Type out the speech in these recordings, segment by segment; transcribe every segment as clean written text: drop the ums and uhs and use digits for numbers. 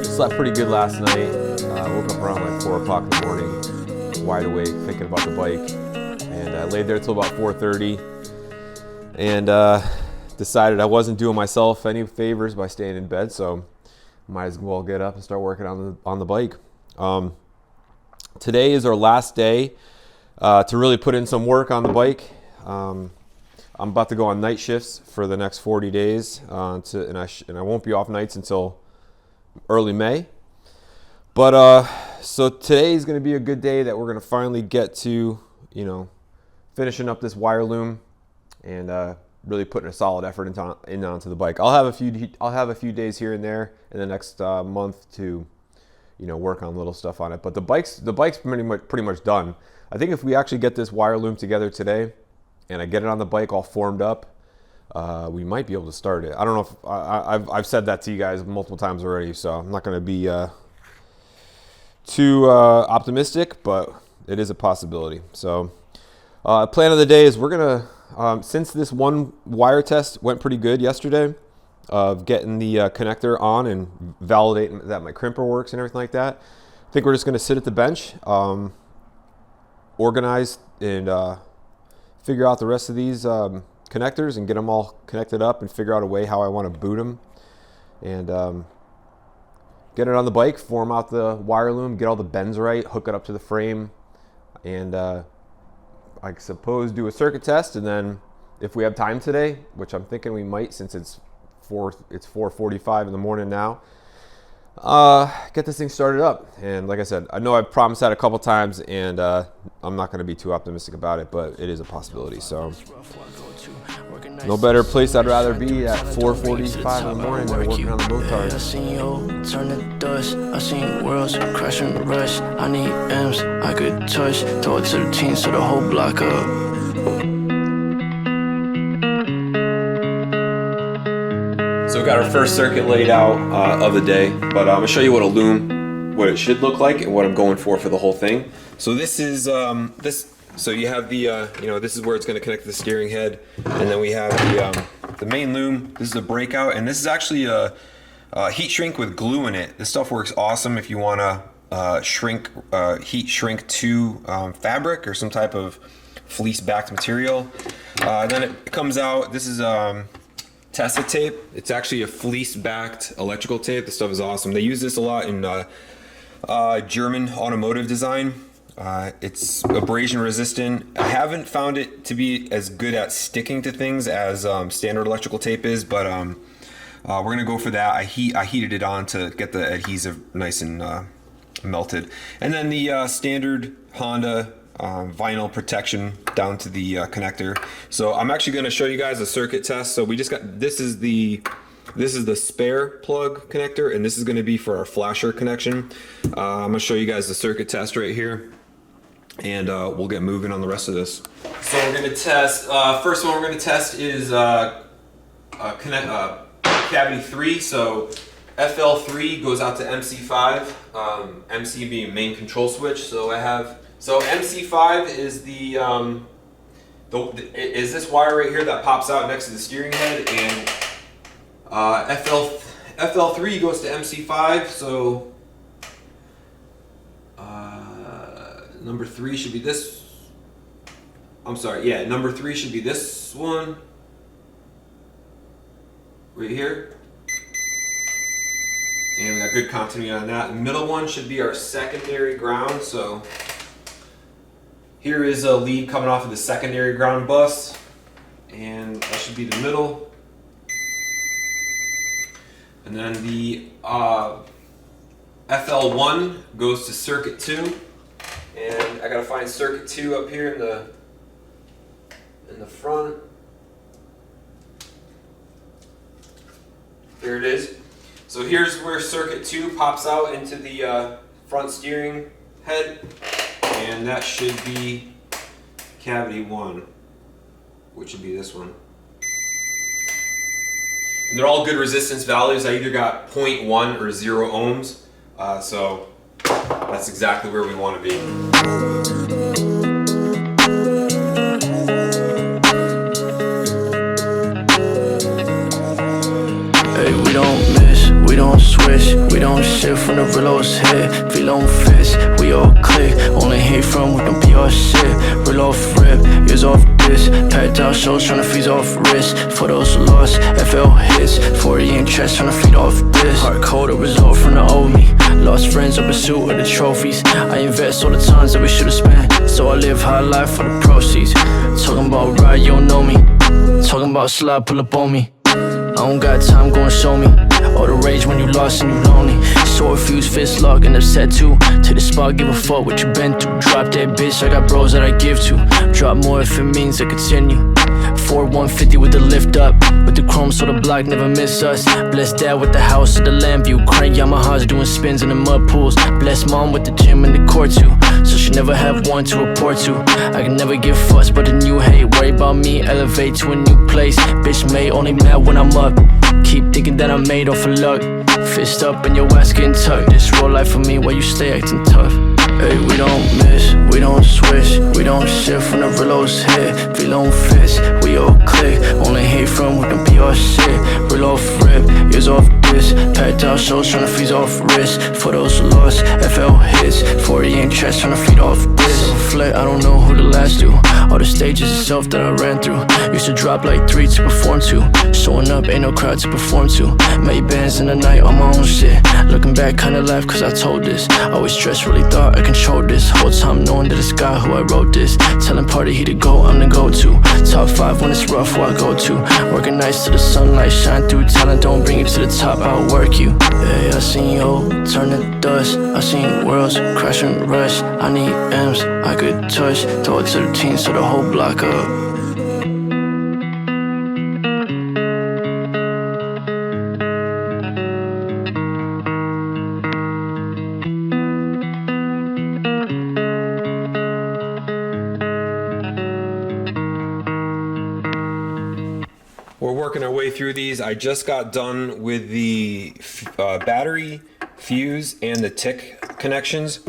Slept pretty good last night. Woke up around like 4 o'clock in the morning, wide awake, thinking about the bike. And I laid there till about 4:30 and decided I wasn't doing myself any favors by staying in bed, so might as well get up and start working on the bike. Today is our last day to really put in some work on the bike. I'm about to go on night shifts for the next 40 days, and I won't be off nights until early May. But so today is going to be a good day that we're going to finally get to, finishing up this wire loom and really putting a solid effort onto the bike. I'll have a few days here and there in the next month to, work on little stuff on it. But the bike's pretty much done. I think if we actually get this wire loom together today, and I get it on the bike all formed up, we might be able to start it. I don't know if I've said that to you guys multiple times already, so I'm not going to be too optimistic, but it is a possibility. So plan of the day is we're going to, since this one wire test went pretty good yesterday, of getting the connector on and validating that my crimper works and everything like that, I think we're just going to sit at the bench, organize and figure out the rest of these connectors and get them all connected up and figure out a way how I want to boot them and get it on the bike, form out the wire loom, get all the bends right, hook it up to the frame, and I suppose do a circuit test. And then if we have time today, which I'm thinking we might since it's 4:45 in the morning now, get this thing started up. And like I said, I know I've promised that a couple times, and I'm not going to be too optimistic about it, but it is a possibility. So no better place I'd rather be at 4:45 in the morning than working on the Motarded. I seen you turn to dust. I seen worlds crash and rush. I need M's I could touch. Throw it to the team so the whole block up. So we got our first circuit laid out of the day, but I'm gonna show you what it should look like and what I'm going for the whole thing. So this is So you have the this is where it's gonna connect to the steering head, and then we have the main loom. This is a breakout, and this is actually a heat shrink with glue in it. This stuff works awesome if you wanna heat shrink to fabric or some type of fleece-backed material. Then it comes out. This is Tesla tape. It's actually a fleece-backed electrical tape. This stuff is awesome. They use this a lot in German automotive design. It's abrasion resistant. I haven't found it to be as good at sticking to things as standard electrical tape is, but we're gonna go for that. I heated it on to get the adhesive nice and melted, and then the standard Honda vinyl protection down to the connector. So I'm actually going to show you guys a circuit test. So we just got this is the spare plug connector, and this is going to be for our flasher connection. I'm going to show you guys the circuit test right here, and we'll get moving on the rest of this. So we're going to test. First one we're going to test is cavity 3. So FL3 goes out to MC5. MC being main control switch. So MC5 is is this wire right here that pops out next to the steering head, and FL3 goes to MC5. So number 3 should be this. I'm sorry, yeah, number 3 should be this one right here. And we got good continuity on that. The middle one should be our secondary ground. So here is a lead coming off of the secondary ground bus, and that should be the middle. And then the FL1 goes to circuit 2, and I gotta find circuit 2 up here in the front. There it is. So here's where circuit 2 pops out into the front steering head, and that should be cavity 1, which would be this one. And they're all good resistance values. I either got 0.1 or 0 ohms, so that's exactly where we want to be. Hey, we don't miss, we don't switch, we shit from the reloads hit. Feel on fist, we all click. Only hate from with them PR shit. Real off rip, years off this. Packed out shows tryna feed off wrist. For those lost, FL hits. 40 in chest tryna feed off this. Hard code, a result from the old me. Lost friends in pursuit of the trophies. I invest all the times that we should've spent. So I live high life for the proceeds. Talking about ride, you don't know me. Talking about slide, pull up on me. I don't got time, go and show me. All the rage when you lost and you lonely. Sword fuse, fist lock, and upset too. Take the spot, give a fuck what you been through. Drop that bitch, I got bros that I give to. Drop more if it means I continue. 4150 with the lift up. With the chrome so the block never miss us. Bless dad with the house of the land view. Kringe Yamahas doing spins in the mud pools. Bless mom with the gym and the court too. So she never have one to report to. I can never give fuss but the new hate. Worry about me, elevate to a new place. Bitch made only mad when I'm up. Keep thinking that I'm made off of luck. Fist up and your ass getting tucked. This real life for me while you stay acting tough. Hey, we don't miss, we don't switch. We don't shift when the reloads hit. Feel on fist, we all click. Only hate from with them PR shit. Real off rip, years off this. Packed out shows tryna feed off wrist. For those lost, FL hits. 40 in chest tryna feed off this. Flat, I don't know who the last do. All the stages itself that I ran through. Used to drop like 3 to perform to. Showing up, ain't no crowd to perform to. Made bands in the night on my own shit. Looking back, kinda laugh cause I told this. Always stressed, really thought I controlled this. Whole time knowing that it's God who I wrote this. Telling party he the go, I'm the go-to. Top 5 when it's rough, who I go to. Working nights till the sunlight shine through. Talent don't bring you to the top, I'll work you. Hey, I seen you turn to dust. I seen worlds crash and rush. I need M's I could touch. Throw it to the team so the whole block up. We're working our way through these. I just got done with the battery, fuse, and the tick connections.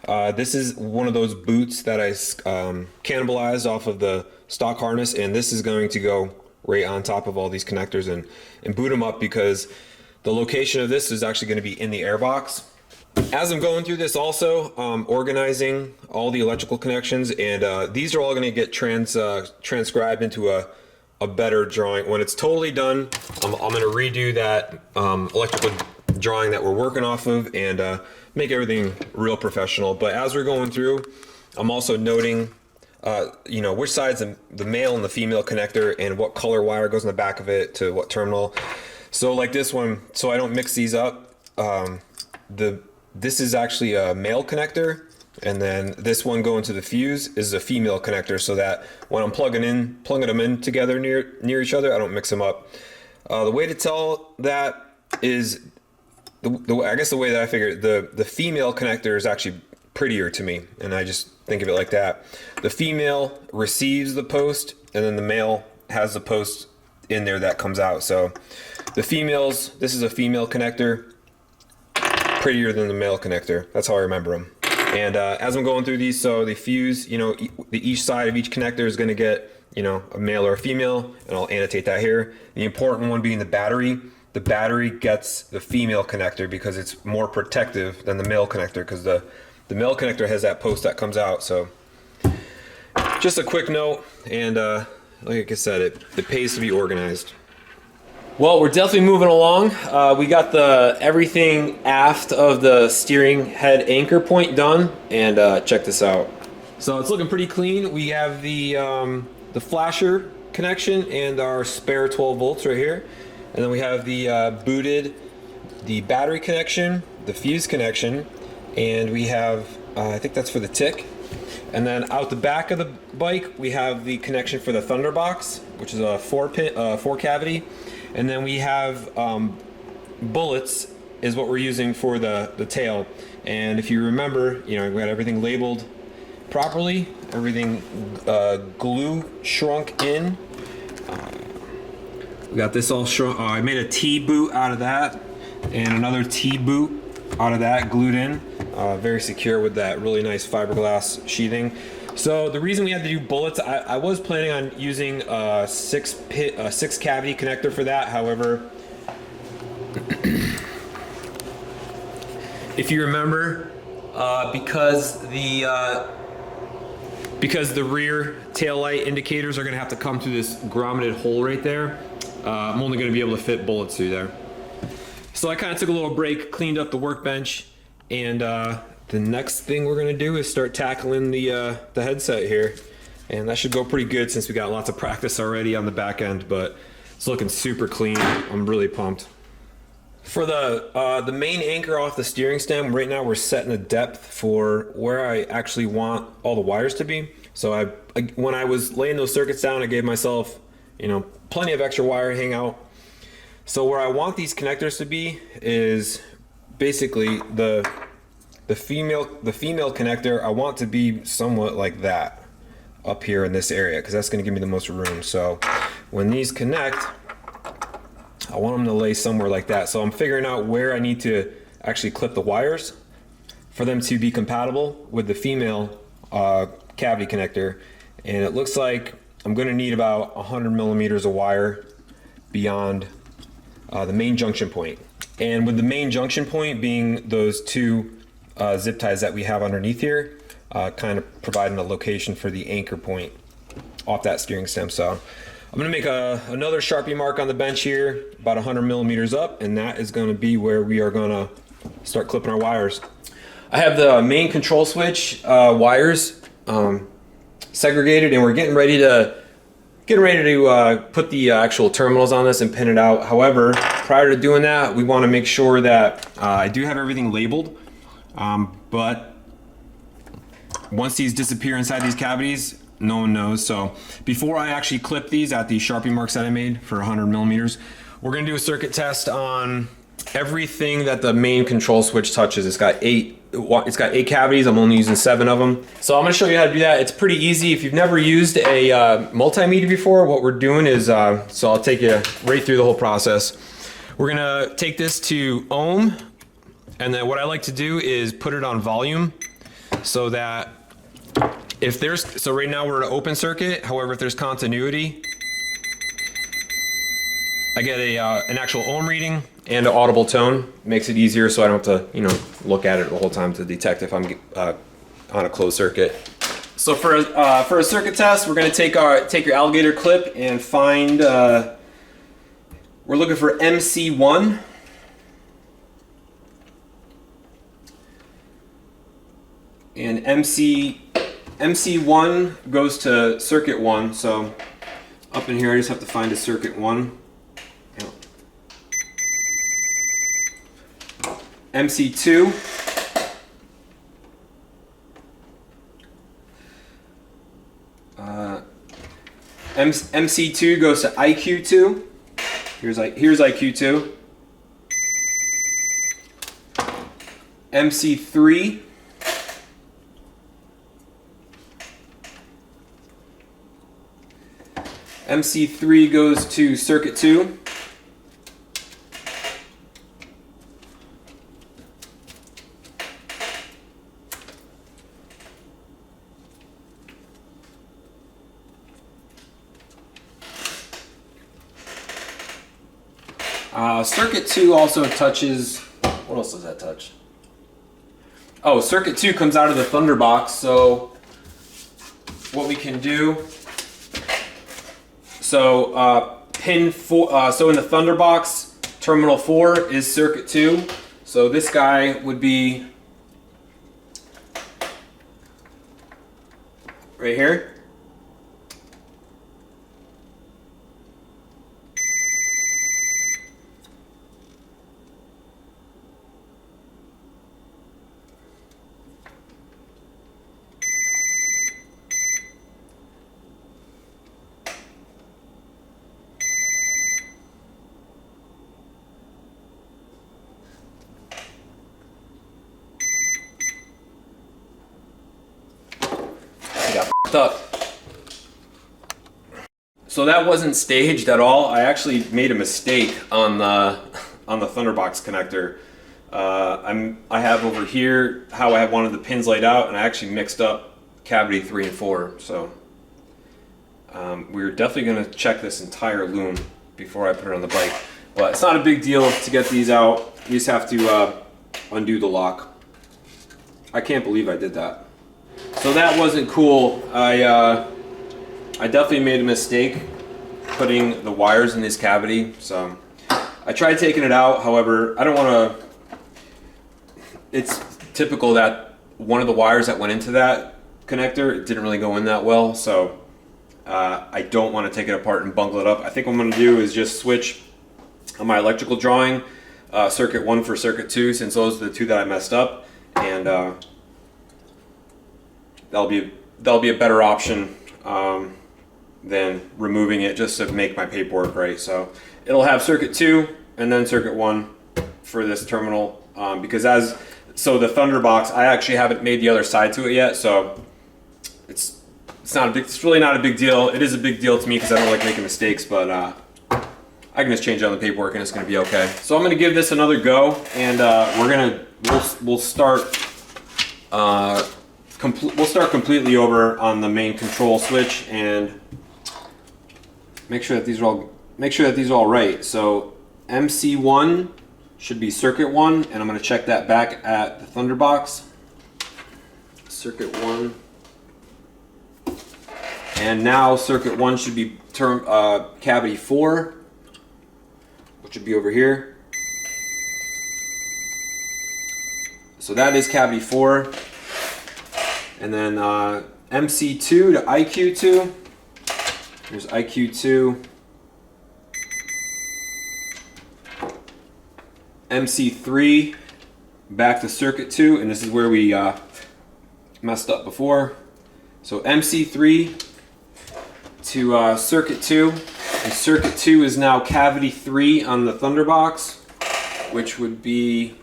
This is one of those boots that I cannibalized off of the stock harness, and this is going to go right on top of all these connectors and boot them up because the location of this is actually going to be in the airbox. As I'm going through this also, organizing all the electrical connections, and these are all going to get transcribed into a better drawing. When it's totally done, I'm going to redo that electrical drawing that we're working off of and make everything real professional. But as we're going through, I'm also noting which side's the male and the female connector and what color wire goes in the back of it to what terminal. So like this one, so I don't mix these up, this is actually a male connector, and then this one going to the fuse is a female connector, so that when I'm plugging them in together near each other, I don't mix them up. The way to tell that is, I guess the way that I figure it, the female connector is actually prettier to me, and I just think of it like that. The female receives the post, and then the male has the post in there that comes out. So the females, this is a female connector, prettier than the male connector. That's how I remember them. And as I'm going through these, so the fuse, each side of each connector is going to get, a male or a female, and I'll annotate that here. The important one being the battery. The battery gets the female connector because it's more protective than the male connector, because the male connector has that post that comes out. So just a quick note, and like I said, it pays to be organized. Well, we're definitely moving along. We got everything aft of the steering head anchor point done, and check this out. So it's looking pretty clean. We have the flasher connection and our spare 12 volts right here, and then we have the the battery connection, the fuse connection, and we have I think that's for the tick. And then out the back of the bike, we have the connection for the Thunderbox, which is a 4 cavity. And then we have bullets is what we're using for the tail. And if you remember, we got everything labeled properly, everything glue shrunk in. We got this all shrunk. I made a T-boot out of that and another T-boot out of that glued in. Very secure with that really nice fiberglass sheathing. So the reason we had to do bullets, I was planning on using a 6 cavity connector for that. However, if you remember, because the rear tail light indicators are going to have to come through this grommeted hole right there, I'm only going to be able to fit bullets through there. So I kind of took a little break, cleaned up the workbench, and the next thing we're going to do is start tackling the headset here. And that should go pretty good since we got lots of practice already on the back end, but it's looking super clean. I'm really pumped. For the main anchor off the steering stem, right now we're setting a depth for where I actually want all the wires to be. So when I was laying those circuits down, I gave myself, plenty of extra wire hang out. So where I want these connectors to be is basically the female connector. I want to be somewhat like that up here in this area, because that's going to give me the most room. So when these connect, I want them to lay somewhere like that. So I'm figuring out where I need to actually clip the wires for them to be compatible with the female cavity connector. And it looks like I'm going to need about 100 millimeters of wire beyond the main junction point. And with the main junction point being those two zip ties that we have underneath here, kind of providing a location for the anchor point off that steering stem. So I'm going to make another Sharpie mark on the bench here, about 100 millimeters up, and that is going to be where we are going to start clipping our wires. I have the main control switch wires segregated, and we're getting ready to put the actual terminals on this and pin it out. However, prior to doing that, we want to make sure that I do have everything labeled, but once these disappear inside these cavities, no one knows. So before I actually clip these at the Sharpie marks that I made for 100 millimeters, we're going to do a circuit test on everything that the main control switch touches. It's got eight cavities. I'm only using 7 of them. So I'm going to show you how to do that. It's pretty easy. If you've never used a multimeter before, what we're doing is, so I'll take you right through the whole process. We're going to take this to ohm, and then what I like to do is put it on volume, so that so right now we're at an open circuit. However, if there's continuity, I get an actual ohm reading and an audible tone. Makes it easier, so I don't have to look at it the whole time to detect if I'm on a closed circuit. So for a circuit test, we're going to take your alligator clip and find. We're looking for MC1. And MC1 goes to circuit 1, so up in here I just have to find a circuit 1. MC2 MC2 goes to IQ2. Here's IQ2. MC3 MC3 goes to circuit 2. Circuit 2 also touches, what else does that touch? Oh, circuit 2 comes out of the thunder box, so what we can do, pin 4, so in the thunder box, terminal 4 is circuit 2, so this guy would be right here. Up. So that wasn't staged at all. I actually made a mistake on the Thunderbox connector. I have over here how I wanted the pins laid out, and I actually mixed up cavity 3 and 4. So we're definitely going to check this entire loom before I put it on the bike. But it's not a big deal to get these out. You just have to undo the lock. I can't believe I did that. So that wasn't cool. I definitely made a mistake putting the wires in this cavity. So I tried taking it out. However, I don't want to. It's typical that one of the wires that went into that connector didn't really go in that well. So I don't want to take it apart and bungle it up. I think what I'm going to do is just switch on my electrical drawing, circuit 1 for circuit 2, since those are the two that I messed up, and that'll be a better option than removing it just to make my paperwork right. So it'll have circuit 2 and then circuit 1 for this terminal, because the Thunder box, I actually haven't made the other side to it yet, so it's really not a big deal. It is a big deal to me because I don't like making mistakes, but I can just change it on the paperwork and it's going to be okay. So I'm going to give this another go, and we'll start completely over on the main control switch and make sure that these are all right. So MC1 should be circuit 1, and I'm going to check that back at the Thunder box. Circuit 1. And now circuit 1 should be cavity 4, which would be over here. So that is cavity 4. And then MC2 to IQ2. There's IQ2. MC3 back to circuit 2, and this is where we messed up before. So MC3 to circuit 2, and circuit 2 is now cavity 3 on the Thunder box, which would be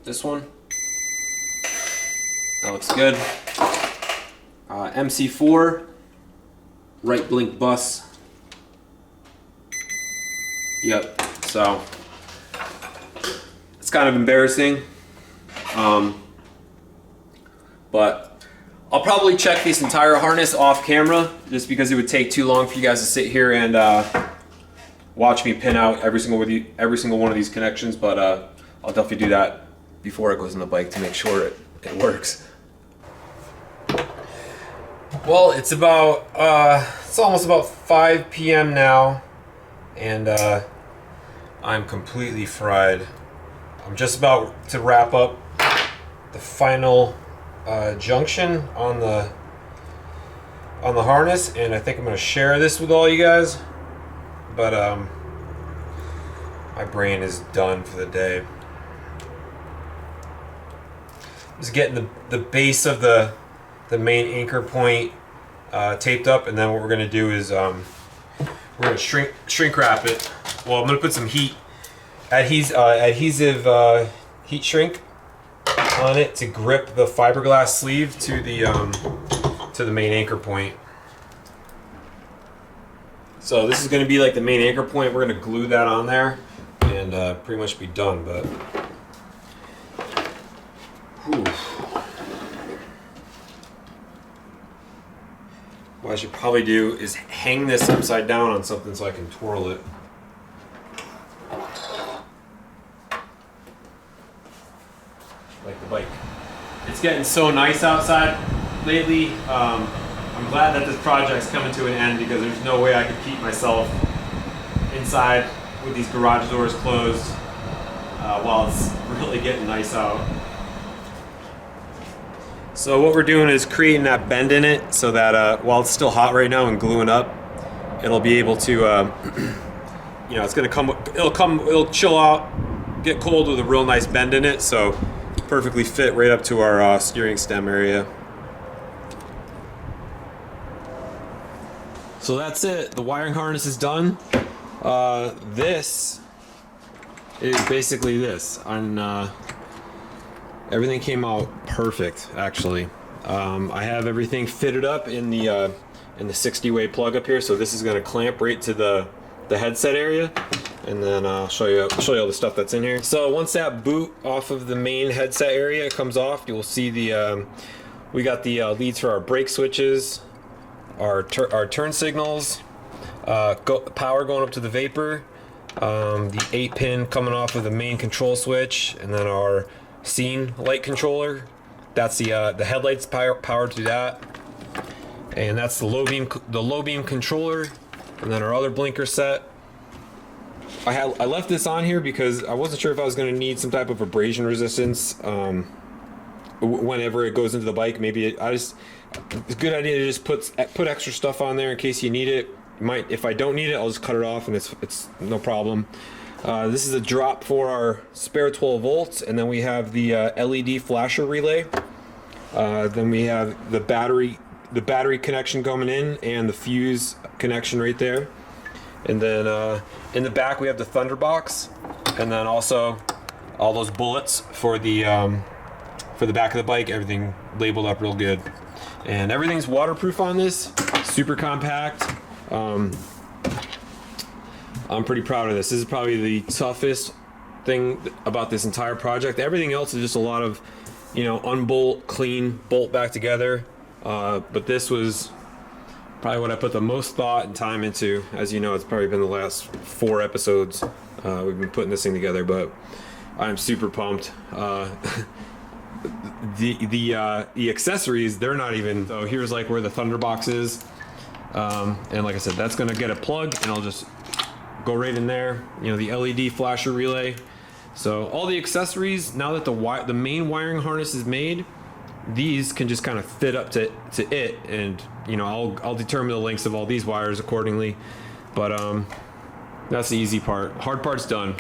this one. That looks good. MC4, right blink bus. Yep, so it's kind of embarrassing, but I'll probably check this entire harness off camera just because it would take too long for you guys to sit here and watch me pin out every single one of these connections, but I'll definitely do that before it goes on the bike to make sure it works. Well, it's almost about 5 p.m. now, and I'm completely fried. I'm just about to wrap up the final junction on the harness, and I think I'm going to share this with all you guys, but my brain is done for the day. Just getting the base of the main anchor point taped up, and then what we're going to do is we're going to shrink wrap it. Well, I'm going to put some adhesive heat shrink on it to grip the fiberglass sleeve to the main anchor point. So this is going to be like the main anchor point. We're going to glue that on there and pretty much be done. But what I should probably do is hang this upside down on something so I can twirl it. Like the bike. It's getting so nice outside lately. I'm glad that this project's coming to an end because there's no way I could keep myself inside with these garage doors closed while it's really getting nice out. So what we're doing is creating that bend in it so that while it's still hot right now and gluing up, it'll be able to, it's gonna it'll chill out, get cold with a real nice bend in it. So perfectly fit right up to our steering stem area. So that's it. The wiring harness is done. This is basically this. Everything came out perfect, actually. I have everything fitted up in the 60-way plug up here. So this is going to clamp right to the headset area, and then I'll show you all the stuff that's in here. So once that boot off of the main headset area comes off, you will see we got the leads for our brake switches, our turn signals, power going up to the vapor, the 8-pin coming off of the main control switch, and then our scene light controller. That's the headlights powered to that, and that's the low beam controller, and then our other blinker set. I left this on here because I wasn't sure if I was going to need some type of abrasion resistance whenever it goes into the bike. Maybe it's a good idea to just put extra stuff on there in case you need it. If I don't need it, I'll just cut it off, and it's no problem. This is a drop for our spare 12 volts, and then we have the LED flasher relay. Then we have the battery connection coming in, and the fuse connection right there. And then in the back we have the thunder box, and then also all those bullets for the back of the bike. Everything labeled up real good, and everything's waterproof on this. Super compact. I'm pretty proud of this. This is probably the toughest thing about this entire project. Everything else is just a lot of, unbolt, clean, bolt back together. But this was probably what I put the most thought and time into. As you know, it's probably been the last 4 episodes we've been putting this thing together, but I'm super pumped. The accessories, they're not even. So here's like where the thunder box is, and like I said, that's gonna get a plug, and I'll just go right in there. The LED flasher relay. So all the accessories, now that the main wiring harness is made, these can just kind of fit up to it, and I'll determine the lengths of all these wires accordingly. But that's the easy part. Hard part's done.